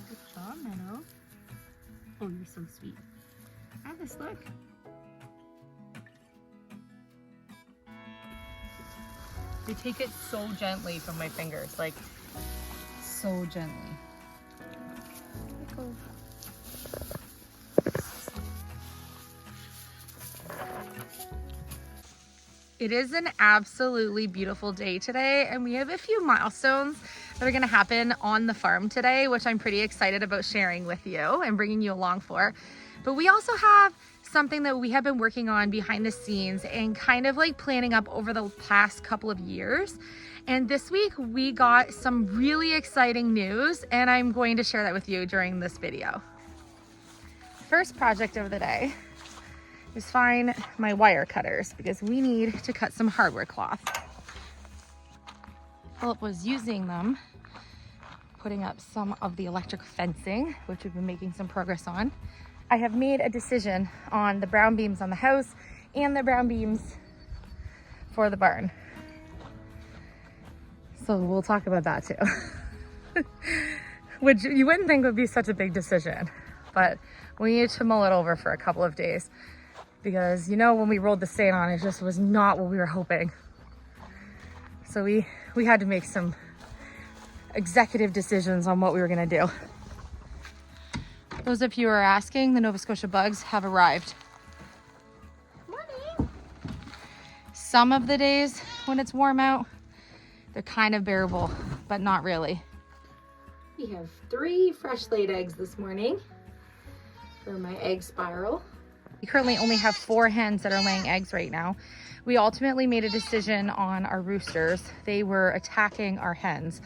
Good job, Meadow. Oh, you're so sweet. Alice, look. They take it so gently from my fingers, like so gently. It is an absolutely beautiful day today, and we have a few milestones that are going to happen on the farm today, which I'm pretty excited about sharing with you and bringing you along for. But we also have something that we have been working on behind the scenes and kind of like planning up over the past couple of years. And this week we got some really exciting news, and I'm going to share that with you during this video. First project of the day is find my wire cutters because we need to cut some hardware cloth. Philip was using them, putting up some of the electric fencing, which we've been making some progress on. I have made a decision on the brown beams on the house and the brown beams for the barn. So we'll talk about that too. Which you wouldn't think would be such a big decision, but we need to mull it over for a couple of days. Because, you know, when we rolled the stain on, it just was not what we were hoping. So we had to make some executive decisions on what we were gonna do. Those of you who are asking, the Nova Scotia bugs have arrived. Morning. Some of the days when it's warm out, they're kind of bearable, but not really. We have 3 fresh laid eggs this morning for my egg spiral. We currently only have 4 hens that are laying eggs right now. We ultimately made a decision on our roosters. They were attacking our hens.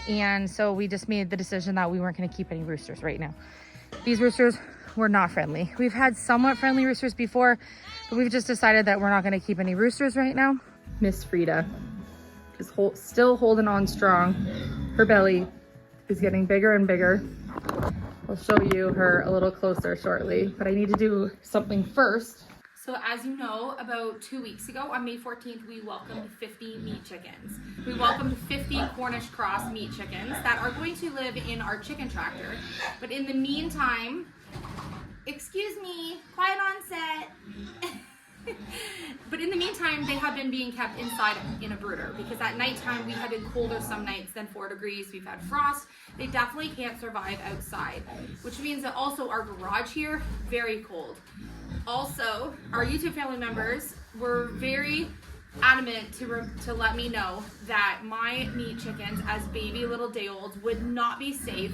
And so we just made the decision that we weren't gonna keep any roosters right now. These roosters were not friendly. We've had somewhat friendly roosters before, but we've just decided that we're not gonna keep any roosters right now. Miss Frida is still holding on strong. Her belly is getting bigger and bigger. I'll show you her a little closer shortly, but I need to do something first. So as you know, about 2 weeks ago on May 14th, we welcomed 50 meat chickens. We welcomed 50 Cornish cross meat chickens that are going to live in our chicken tractor. But in the meantime, excuse me, quiet on set. But in the meantime, they have been being kept inside in a brooder because at nighttime we had been colder some nights than 4 degrees. We've had frost. They definitely can't survive outside, which means that also our garage here, very cold. Also, our YouTube family members were very adamant to let me know that my meat chickens as baby little day-olds would not be safe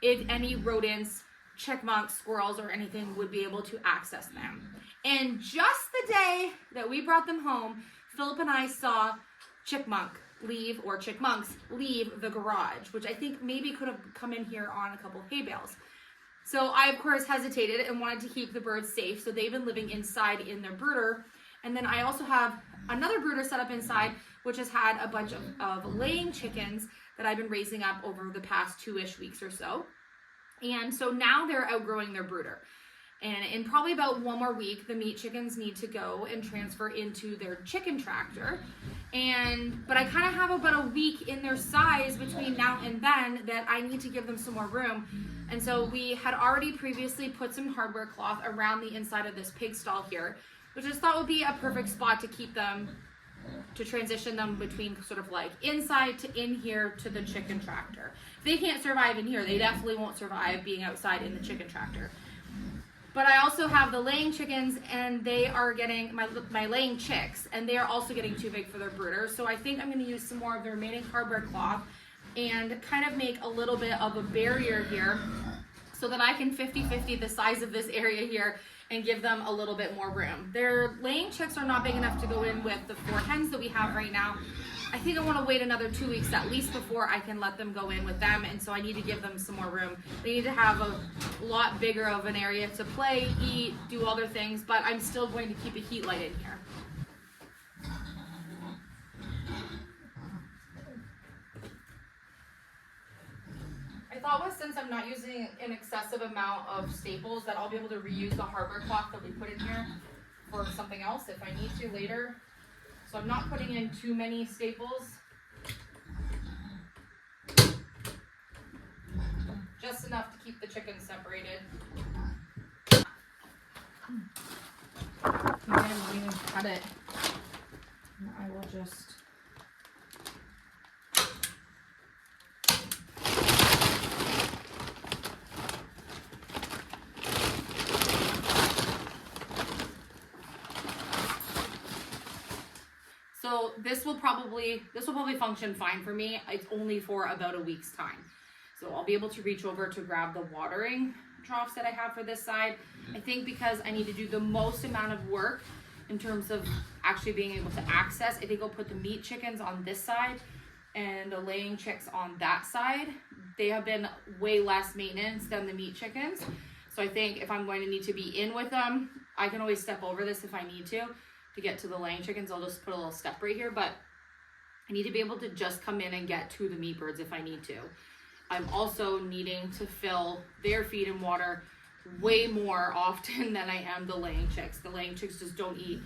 if any rodents, chipmunks, squirrels, or anything would be able to access them. And just the day that we brought them home, Philip and I saw chipmunks leave the garage, which I think maybe could have come in here on a couple of hay bales. So I, of course, hesitated and wanted to keep the birds safe, so they've been living inside in their brooder. And then I also have another brooder set up inside, which has had a bunch of laying chickens that I've been raising up over the past 2-ish weeks or so. And so now they're outgrowing their brooder. And in probably about 1 more week, the meat chickens need to go and transfer into their chicken tractor. But I kind of have about a week in their size between now and then that I need to give them some more room. And so we had already previously put some hardware cloth around the inside of this pig stall here, which I just thought would be a perfect spot to keep them, to transition them between sort of like inside to in here to the chicken tractor. If they can't survive in here, they definitely won't survive being outside in the chicken tractor. But I also have the laying chickens, and they are getting, my laying chicks, and they are also getting too big for their brooder. So I think I'm gonna use some more of the remaining hardware cloth and kind of make a little bit of a barrier here so that I can 50-50 the size of this area here and give them a little bit more room. Their laying chicks are not big enough to go in with the 4 hens that we have right now. I think I want to wait another 2 weeks at least before I can let them go in with them, and so I need to give them some more room. They need to have a lot bigger of an area to play, eat, do other things, but I'm still going to keep a heat light in here. I thought since I'm not using an excessive amount of staples that I'll be able to reuse the hardware cloth that we put in here for something else if I need to later. So I'm not putting in too many staples. just enough to keep the chickens separated. Again, I'm going to cut it. And I will just... So this will probably function fine for me. It's only for about a week's time. So I'll be able to reach over to grab the watering troughs that I have for this side. I think because I need to do the most amount of work in terms of actually being able to access, I think I'll put the meat chickens on this side and the laying chicks on that side. They have been way less maintenance than the meat chickens. So I think if I'm going to need to be in with them, I can always step over this if I need to get to the laying chickens. I'll just put a little step right here, but I need to be able to just come in and get to the meat birds if I need to. I'm also needing to fill their feed and water way more often than I am the laying chicks. The laying chicks just don't eat,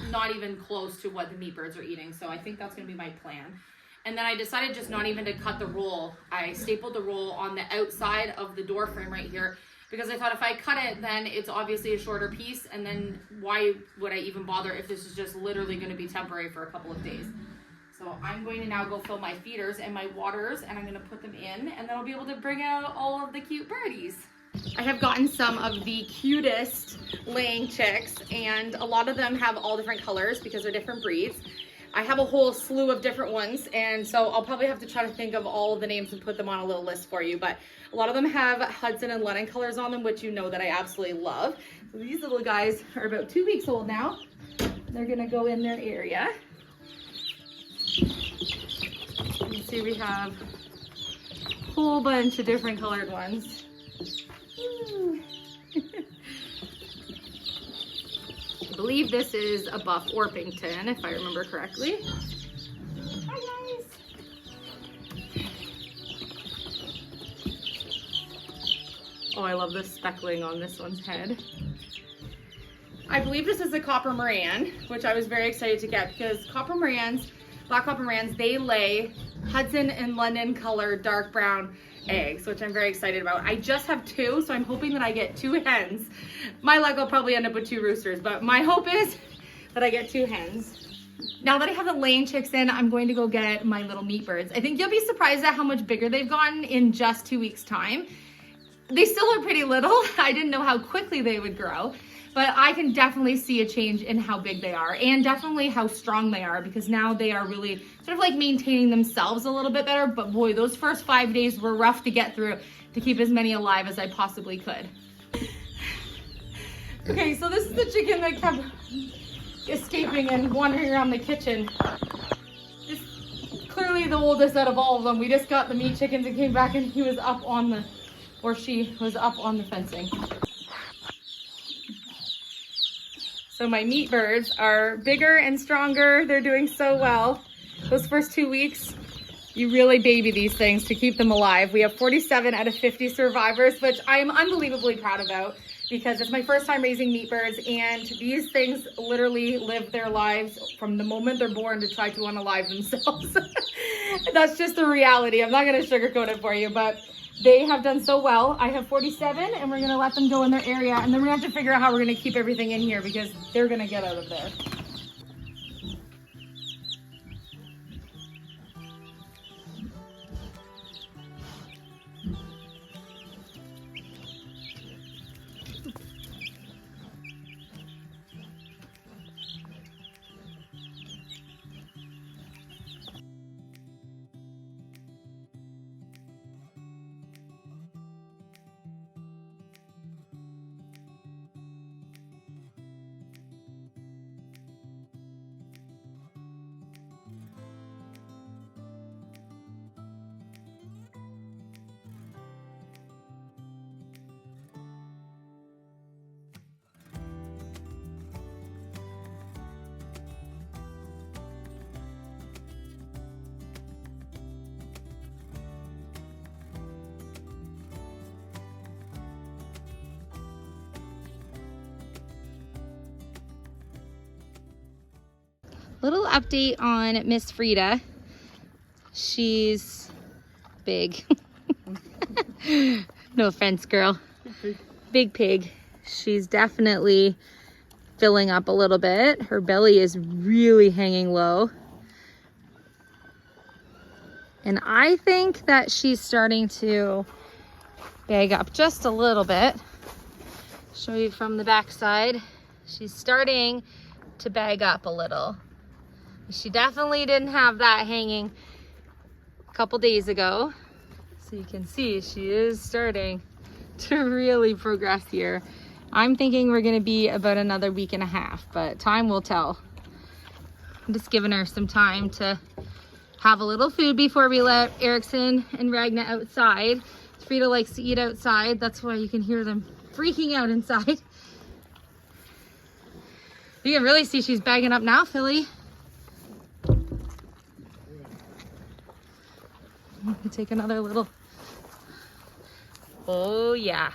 not even close to what the meat birds are eating. So I think that's gonna be my plan. And then I decided just not even to cut the roll. I stapled the roll on the outside of the door frame right here, because I thought if I cut it, then it's obviously a shorter piece, and then why would I even bother if this is just literally gonna be temporary for a couple of days. So I'm going to now go fill my feeders and my waters, and I'm gonna put them in, and then I'll be able to bring out all of the cute birdies. I have gotten some of the cutest laying chicks, and a lot of them have all different colors because they're different breeds. I have a whole slew of different ones, and so I'll probably have to try to think of all of the names and put them on a little list for you, but a lot of them have Hudson and Lennon colors on them, which you know that I absolutely love. So these little guys are about 2 weeks old now. They're gonna go in their area. You can see we have a whole bunch of different colored ones. I believe this is a buff Orpington, if I remember correctly. Hi guys! Oh, I love the speckling on this one's head. I believe this is a Copper Moran, which I was very excited to get because Copper Morans, Black Copper Morans, they lay Hudson and London colored dark brown eggs, which I'm very excited about. I just have 2, so I'm hoping that I get 2 hens. My luck, I'll probably end up with 2 roosters, but my hope is that I get 2 hens. Now that I have the laying chicks in, I'm going to go get my little meat birds. I think you'll be surprised at how much bigger they've gotten in just 2 weeks' time. They still are pretty little. I didn't know how quickly they would grow, but I can definitely see a change in how big they are and definitely how strong they are, because now they are really sort of like maintaining themselves a little bit better. But boy, those first 5 days were rough to get through to keep as many alive as I possibly could. Okay, so this is the chicken that kept escaping and wandering around the kitchen. This is clearly the oldest out of all of them. We just got the meat chickens and came back, and he was up on the, or she was up on the fencing. So my meat birds are bigger and stronger. They're doing so well. Those first 2 weeks, you really baby these things to keep them alive. We have 47 out of 50 survivors, which I am unbelievably proud about because it's my first time raising meat birds, and these things literally live their lives from the moment they're born to try to unalive themselves. That's just the reality. I'm not gonna sugarcoat it for you, but they have done so well. I have 47, and we're gonna let them go in their area, and then we're gonna have to figure out how we're gonna keep everything in here because they're gonna get out of there. Little update on Miss Frida. She's big. No offense, girl. Big pig. She's definitely filling up a little bit. Her belly is really hanging low. And I think that she's starting to bag up just a little bit. Show you from the back side. She's starting to bag up a little. She definitely didn't have that hanging a couple days ago. So you can see she is starting to really progress here. I'm thinking we're gonna be about another week and a half, but time will tell. I'm just giving her some time to have a little food before we let Erickson and Ragna outside. Frida likes to eat outside. That's why you can hear them freaking out inside. You can really see she's bagging up now, Philly. Take another little. Oh yeah.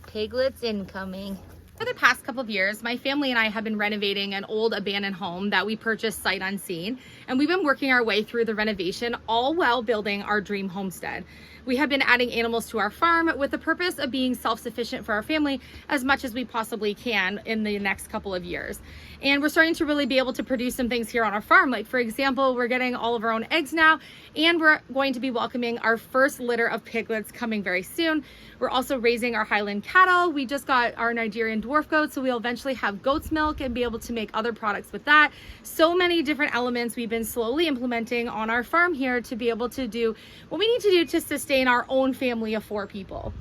Piglets incoming. For the past couple of years, my family and I have been renovating an old abandoned home that we purchased sight unseen, and we've been working our way through the renovation, all while building our dream homestead. We have been adding animals to our farm with the purpose of being self-sufficient for our family as much as we possibly can in the next couple of years. And we're starting to really be able to produce some things here on our farm. Like, for example, we're getting all of our own eggs now, and we're going to be welcoming our first litter of piglets coming very soon. We're also raising our Highland cattle. We just got our Nigerian dwarf goats, so we'll eventually have goat's milk and be able to make other products with that. So many different elements we've been slowly implementing on our farm here to be able to do what we need to do to sustain our own family of 4 people.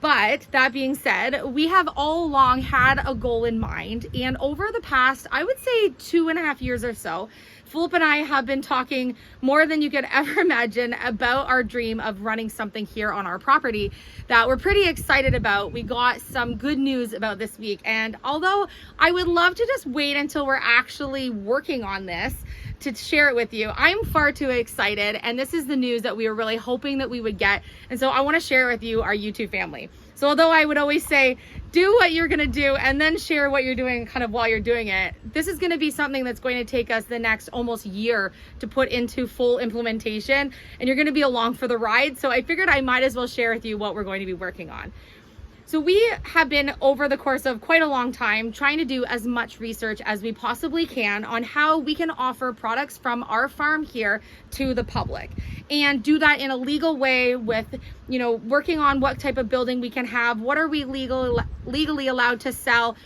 But that being said, we have all along had a goal in mind, and over the past, I would say 2.5 years or so, Philip and I have been talking more than you could ever imagine about our dream of running something here on our property that we're pretty excited about. We got some good news about this week, and although I would love to just wait until we're actually working on this to share it with you, I'm far too excited, and this is the news that we were really hoping that we would get, and so I want to share it with you, our YouTube family. So although I would always say, do what you're gonna do and then share what you're doing kind of while you're doing it, this is gonna be something that's going to take us the next almost year to put into full implementation, and you're gonna be along for the ride. So I figured I might as well share with you what we're going to be working on. So we have been, over the course of quite a long time, trying to do as much research as we possibly can on how we can offer products from our farm here to the public, and do that in a legal way with, you know, working on what type of building we can have, what are we legally allowed to sell,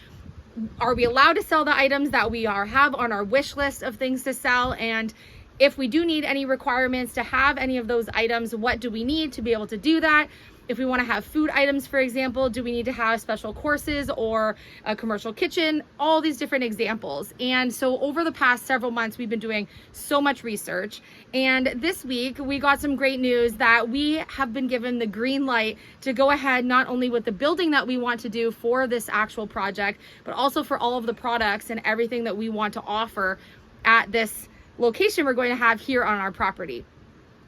are we allowed to sell the items that we have on our wish list of things to sell, and if we do need any requirements to have any of those items, what do we need to be able to do that? If we want to have food items, for example, do we need to have special courses or a commercial kitchen? All these different examples. And so over the past several months, we've been doing so much research. And this week, we got some great news that we have been given the green light to go ahead not only with the building that we want to do for this actual project, but also for all of the products and everything that we want to offer at this location we're going to have here on our property.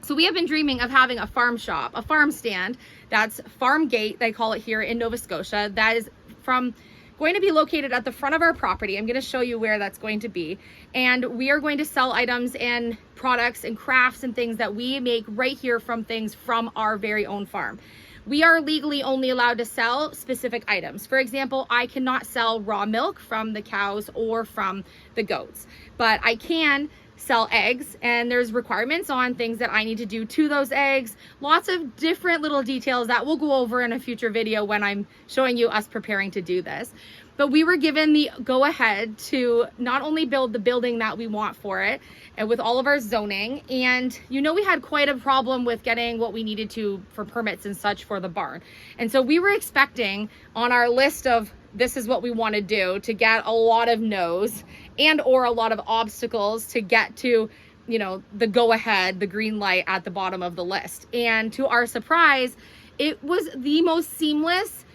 So we have been dreaming of having a farm shop, a farm stand. That's farm gate, they call it here in Nova Scotia. That is going to be located at the front of our property. I'm going to show you where that's going to be. And we are going to sell items and products and crafts and things that we make right here from things from our very own farm. We are legally only allowed to sell specific items. For example, I cannot sell raw milk from the cows or from the goats, but I can sell eggs, and there's requirements on things that I need to do to those eggs. Lots of different little details that we'll go over in a future video when I'm showing you us preparing to do this. But we were given the go-ahead to not only build the building that we want for it, and with all of our zoning, and you know, we had quite a problem with getting what we needed to for permits and such for the barn. And so we were expecting on our list of this is what we want to do to get a lot of no's and or a lot of obstacles to get to, you know, the go-ahead, the green light at the bottom of the list. And to our surprise, it was the most seamless,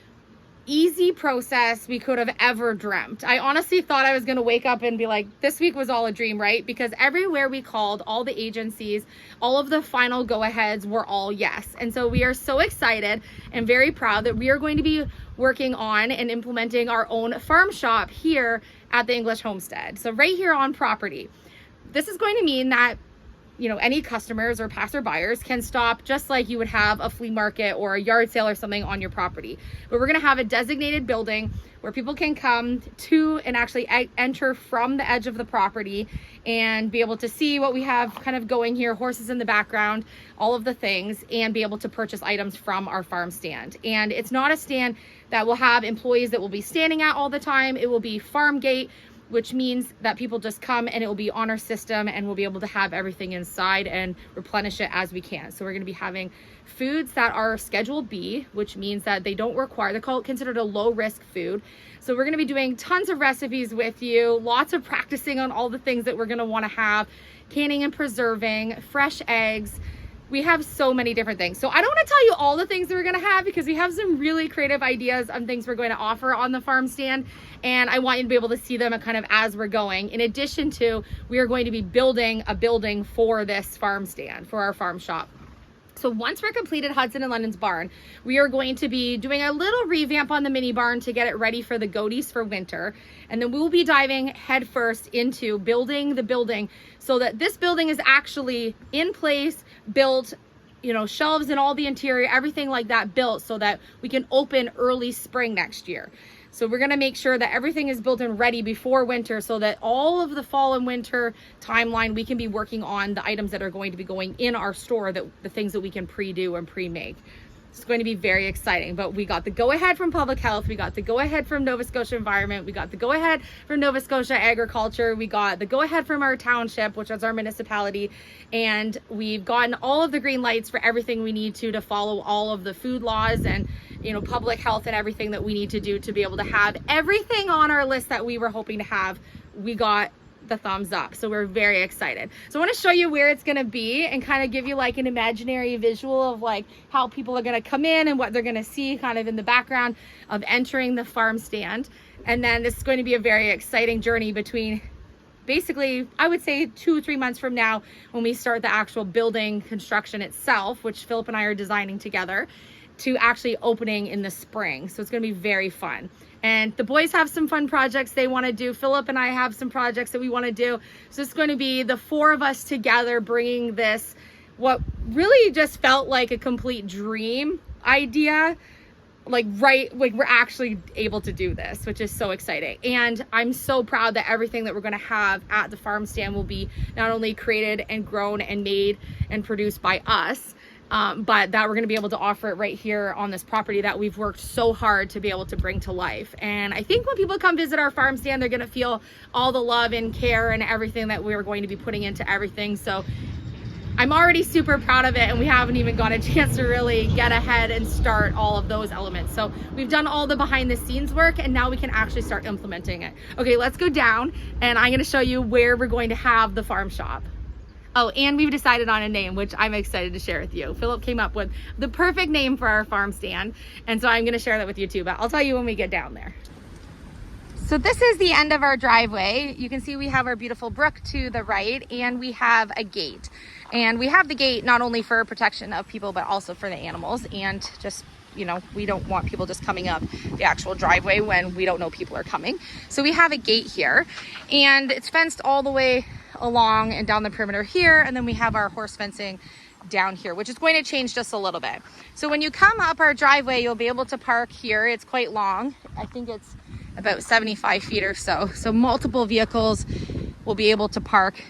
easy process we could have ever dreamt. I honestly thought I was going to wake up and be like, this week was all a dream, right? Because everywhere we called, all the agencies, all of the final go-aheads were all yes. And so we are so excited and very proud that we are going to be working on and implementing our own farm shop here at the English homestead. So right here on property. This is going to mean that any customers or passer buyers can stop just like you would have a flea market or a yard sale or something on your property. But we're going to have a designated building where people can come to and actually enter from the edge of the property and be able to see what we have kind of going here, horses in the background, all of the things, and be able to purchase items from our farm stand. And it's not a stand that will have employees that will be standing at all the time. It will be farm gate, which means that people just come and it will be on our system and we'll be able to have everything inside and replenish it as we can. So we're going to be having foods that are Schedule B, which means that they don't require, they're considered a low risk food. So we're going to be doing tons of recipes with you, lots of practicing on all the things that we're going to want to have, canning and preserving, fresh eggs. We have so many different things. So I don't want to tell you all the things that we're going to have because we have some really creative ideas on things we're going to offer on the farm stand. And I want you to be able to see them kind of as we're going. In addition to, we are going to be building a building for this farm stand, for our farm shop. So once we're completed Hudson and London's barn, we are going to be doing a little revamp on the mini barn to get it ready for the goaties for winter. And then we'll be diving headfirst into building the building so that this building is actually in place, built, shelves and all the interior, everything like that built so that we can open early spring next year. So we're going to make sure that everything is built and ready before winter so that all of the fall and winter timeline, we can be working on the items that are going to be going in our store, that the things that we can pre-do and pre-make. It's going to be very exciting, but we got the go-ahead from Public Health, we got the go-ahead from Nova Scotia Environment, we got the go-ahead from Nova Scotia Agriculture, we got the go-ahead from our township, which is our municipality, and we've gotten all of the green lights for everything we need to follow all of the food laws and public health and everything that we need to do to be able to have everything on our list that we were hoping to have. We got the thumbs up, so we're very excited. So I want to show you where it's going to be and kind of give you like an imaginary visual of like how people are going to come in and what they're going to see kind of in the background of entering the farm stand. And then this is going to be a very exciting journey between basically, I would say 2-3 months from now when we start the actual building construction itself, which Philip and I are designing together, to actually opening in the spring. So it's going to be very fun. And the boys have some fun projects they want to do. Philip and I have some projects that we want to do. So it's going to be the four of us together bringing this, what really just felt like a complete dream idea, like we're actually able to do this, which is so exciting. And I'm so proud that everything that we're going to have at the farm stand will be not only created and grown and made and produced by us, but that we're going to be able to offer it right here on this property that we've worked so hard to be able to bring to life. And I think when people come visit our farm stand, they're going to feel all the love and care and everything that we're going to be putting into everything. So I'm already super proud of it, and we haven't even got a chance to really get ahead and start all of those elements. So we've done all the behind the scenes work, and now we can actually start implementing it. Okay, let's go down and I'm going to show you where we're going to have the farm shop. Oh, and we've decided on a name, which I'm excited to share with you. Philip came up with the perfect name for our farm stand, and so I'm going to share that with you too, but I'll tell you when we get down there. So this is the end of our driveway. You can see we have our beautiful brook to the right, and we have a gate. And we have the gate not only for protection of people, but also for the animals, and just, we don't want people just coming up the actual driveway when we don't know people are coming. So we have a gate here, and it's fenced all the way along and down the perimeter here, and then we have our horse fencing down here, which is going to change just a little bit. So when you come up our driveway, you'll be able to park here. It's quite long. I think it's about 75 feet or so. So multiple vehicles will be able to park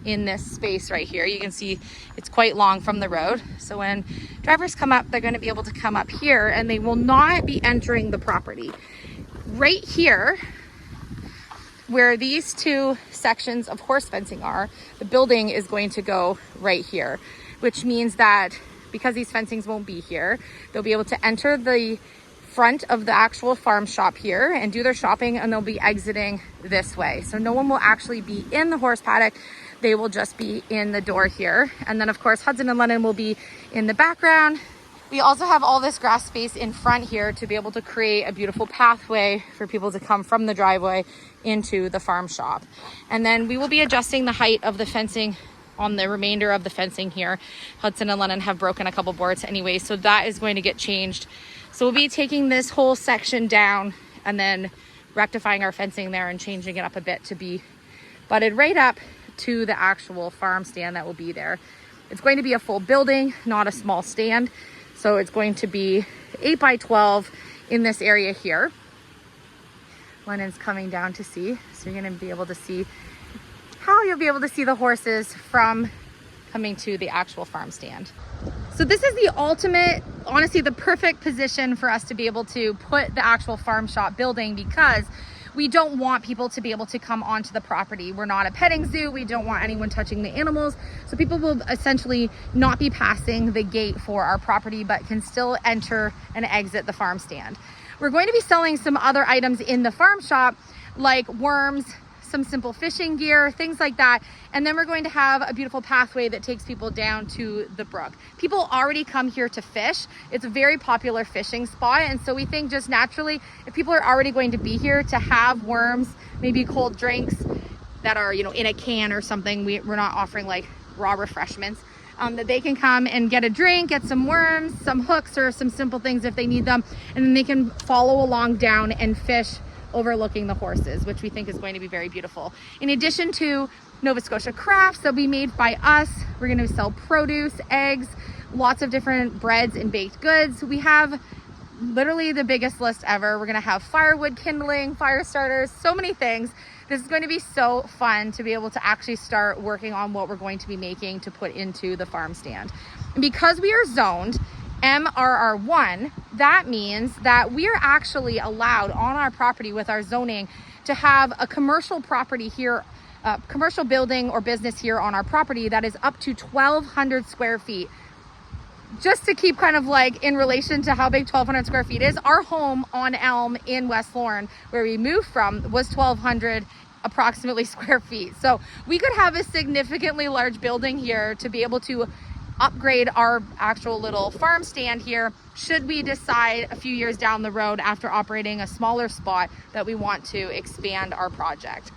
in this space right here. You can see it's quite long from the road. So when drivers come up, they're going to be able to come up here, and they will not be entering the property. Right here, where these two sections of horse fencing are, the building is going to go right here, which means that because these fencings won't be here, they'll be able to enter the front of the actual farm shop here and do their shopping, and they'll be exiting this way. So no one will actually be in the horse paddock. They will just be in the door here. And then of course, Hudson and London will be in the background. We also have all this grass space in front here to be able to create a beautiful pathway for people to come from the driveway into the farm shop. And then we will be adjusting the height of the fencing on the remainder of the fencing here. Hudson and London have broken a couple boards anyway, so that is going to get changed. So we'll be taking this whole section down and then rectifying our fencing there and changing it up a bit to be butted right up to the actual farm stand that will be there. It's going to be a full building, not a small stand. So it's going to be 8 by 12 in this area here. Lennon's coming down to see. So you're going to be able to see how you'll be able to see the horses from coming to the actual farm stand. So this is the ultimate, honestly, the perfect position for us to be able to put the actual farm shop building, because we don't want people to be able to come onto the property. We're not a petting zoo. We don't want anyone touching the animals. So people will essentially not be passing the gate for our property, but can still enter and exit the farm stand. We're going to be selling some other items in the farm shop, like worms, some simple fishing gear, things like that. And then we're going to have a beautiful pathway that takes people down to the brook. People already come here to fish. It's a very popular fishing spot. And so we think just naturally, if people are already going to be here, to have worms, maybe cold drinks that are, you know, in a can or something. We're not offering like raw refreshments. That they can come and get a drink, get some worms, some hooks, or some simple things if they need them. And then they can follow along down and fish overlooking the horses, which we think is going to be very beautiful. In addition to Nova Scotia crafts that'll be made by us, we're going to sell produce, eggs, lots of different breads and baked goods. We have literally the biggest list ever. We're going to have firewood kindling, fire starters, so many things. This is going to be so fun to be able to actually start working on what we're going to be making to put into the farm stand. And because we are zoned MRR1, that means that we are actually allowed on our property with our zoning to have a commercial property here, commercial building or business here on our property that is up to 1,200 square feet. Just to keep kind of like in relation to how big 1,200 square feet is, our home on Elm in West Lorne, where we moved from, was 1,200 approximately square feet. So we could have a significantly large building here to be able to upgrade our actual little farm stand here, should we decide a few years down the road after operating a smaller spot that we want to expand our project.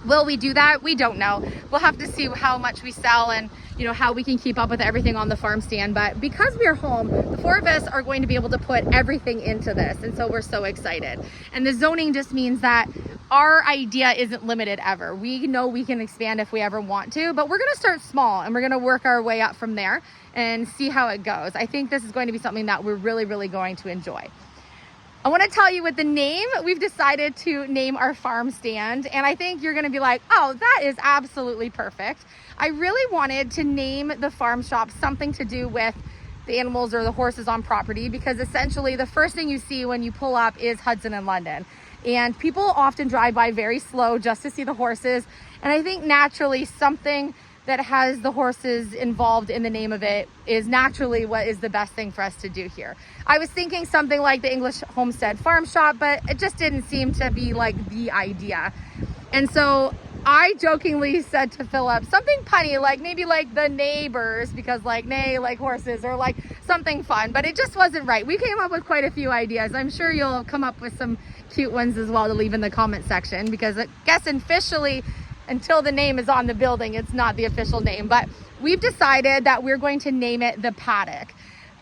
Will we do that? We don't know. We'll have to see how much we sell and, you know, how we can keep up with everything on the farm stand. But because we're home, the four of us are going to be able to put everything into this. And so we're so excited. And the zoning just means that our idea isn't limited ever. We know we can expand if we ever want to, but we're going to start small and we're going to work our way up from there and see how it goes. I think this is going to be something that we're really, really going to enjoy. I want to tell you with the name, we've decided to name our farm stand, and I think you're going to be like, oh, that is absolutely perfect. I really wanted to name the farm shop something to do with the animals or the horses on property, because essentially the first thing you see when you pull up is Hudson and London. And people often drive by very slow just to see the horses. And I think naturally something that has the horses involved in the name of it is naturally what is the best thing for us to do here. I was thinking something like the English Homestead Farm Shop, but it just didn't seem to be like the idea. And so I jokingly said to Philip something punny, like maybe like the neighbors, because like neigh like horses, or like something fun, but it just wasn't right. We came up with quite a few ideas. I'm sure you'll come up with some cute ones as well to leave in the comment section, because I guess officially, until the name is on the building, it's not the official name. But we've decided that we're going to name it the Paddock.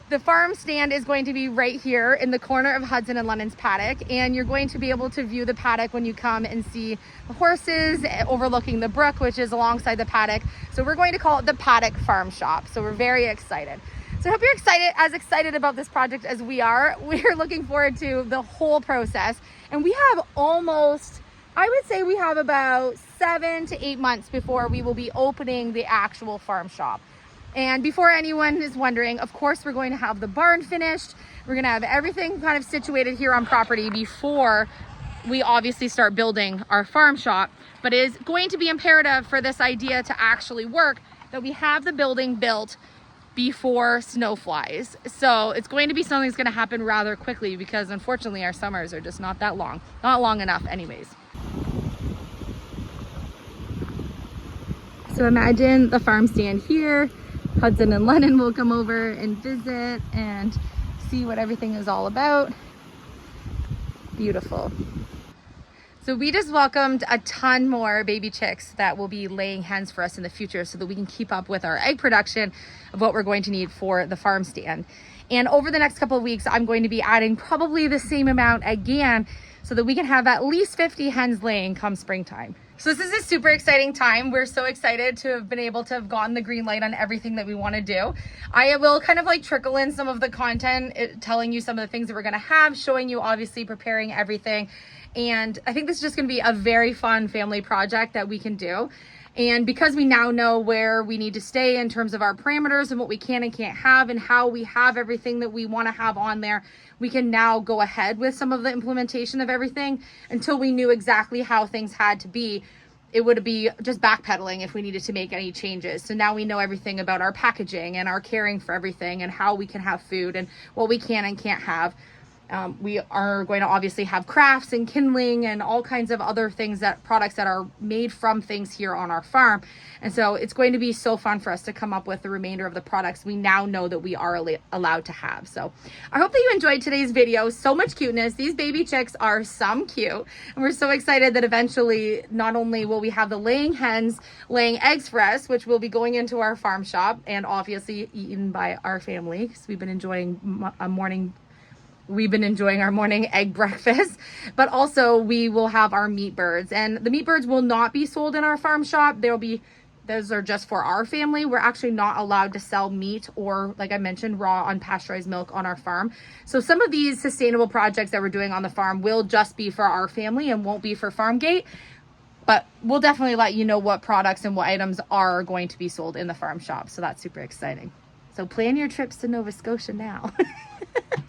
The farm stand is going to be right here in the corner of Hudson and London's paddock, and you're going to be able to view the paddock when you come and see the horses overlooking the brook, which is alongside the paddock. So we're going to call it the Paddock Farm Shop. So we're very excited. So I hope you're as excited about this project as we are. We're looking forward to the whole process. And we have almost, I would say we have about 7 to 8 months before we will be opening the actual farm shop. And before anyone is wondering, of course, we're going to have the barn finished. We're going to have everything kind of situated here on property before we obviously start building our farm shop. But it is going to be imperative for this idea to actually work that we have the building built before snow flies. So it's going to be something that's going to happen rather quickly, because unfortunately our summers are just not that long, not long enough anyways. So imagine the farm stand here. Hudson and Lennon will come over and visit and see what everything is all about. Beautiful. So we just welcomed a ton more baby chicks that will be laying hens for us in the future, so that we can keep up with our egg production of what we're going to need for the farm stand. And over the next couple of weeks, I'm going to be adding probably the same amount again, so that we can have at least 50 hens laying come springtime. So this is a super exciting time. We're so excited to have been able to have gotten the green light on everything that we want to do. I will kind of like trickle in some of the content, telling you some of the things that we're going to have, showing you obviously preparing everything. And I think this is just going to be a very fun family project that we can do. And because we now know where we need to stay in terms of our parameters and what we can and can't have and how we have everything that we want to have on there, we can now go ahead with some of the implementation of everything. Until we knew exactly how things had to be, it would be just backpedaling if we needed to make any changes. So now we know everything about our packaging and our caring for everything and how we can have food and what we can and can't have. We are going to obviously have crafts and kindling and all kinds of other things, that products that are made from things here on our farm. And so it's going to be so fun for us to come up with the remainder of the products we now know that we are allowed to have. So I hope that you enjoyed today's video. So much cuteness. These baby chicks are some cute. And we're so excited that eventually not only will we have the laying hens laying eggs for us, which will be going into our farm shop and obviously eaten by our family, because we've been enjoying our morning egg breakfast, but also we will have our meat birds, and the meat birds will not be sold in our farm shop. Those are just for our family. We're actually not allowed to sell meat or, like I mentioned, raw unpasteurized milk on our farm. So some of these sustainable projects that we're doing on the farm will just be for our family and won't be for farm gate, but we'll definitely let you know what products and what items are going to be sold in the farm shop. So that's super exciting. So plan your trips to Nova Scotia now.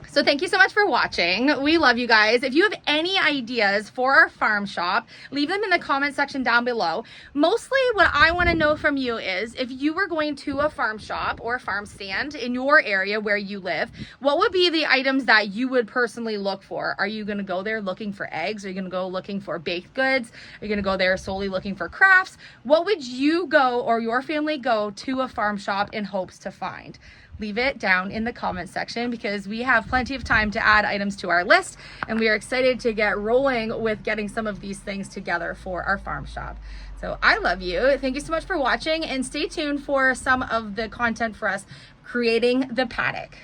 So thank you so much for watching. We love you guys. If you have any ideas for our farm shop, leave them in the comment section down below. Mostly what I want to know from you is, if you were going to a farm shop or a farm stand in your area where you live, what would be the items that you would personally look for? Are you going to go there looking for eggs? Are you going to go looking for baked goods? Are you going to go there solely looking for crafts? What would you go, or your family go, to a farm shop in hopes to find? Leave it down in the comment section, because we have plenty of time to add items to our list, and we are excited to get rolling with getting some of these things together for our farm shop. So I love you. Thank you so much for watching, and stay tuned for some of the content for us creating the paddock.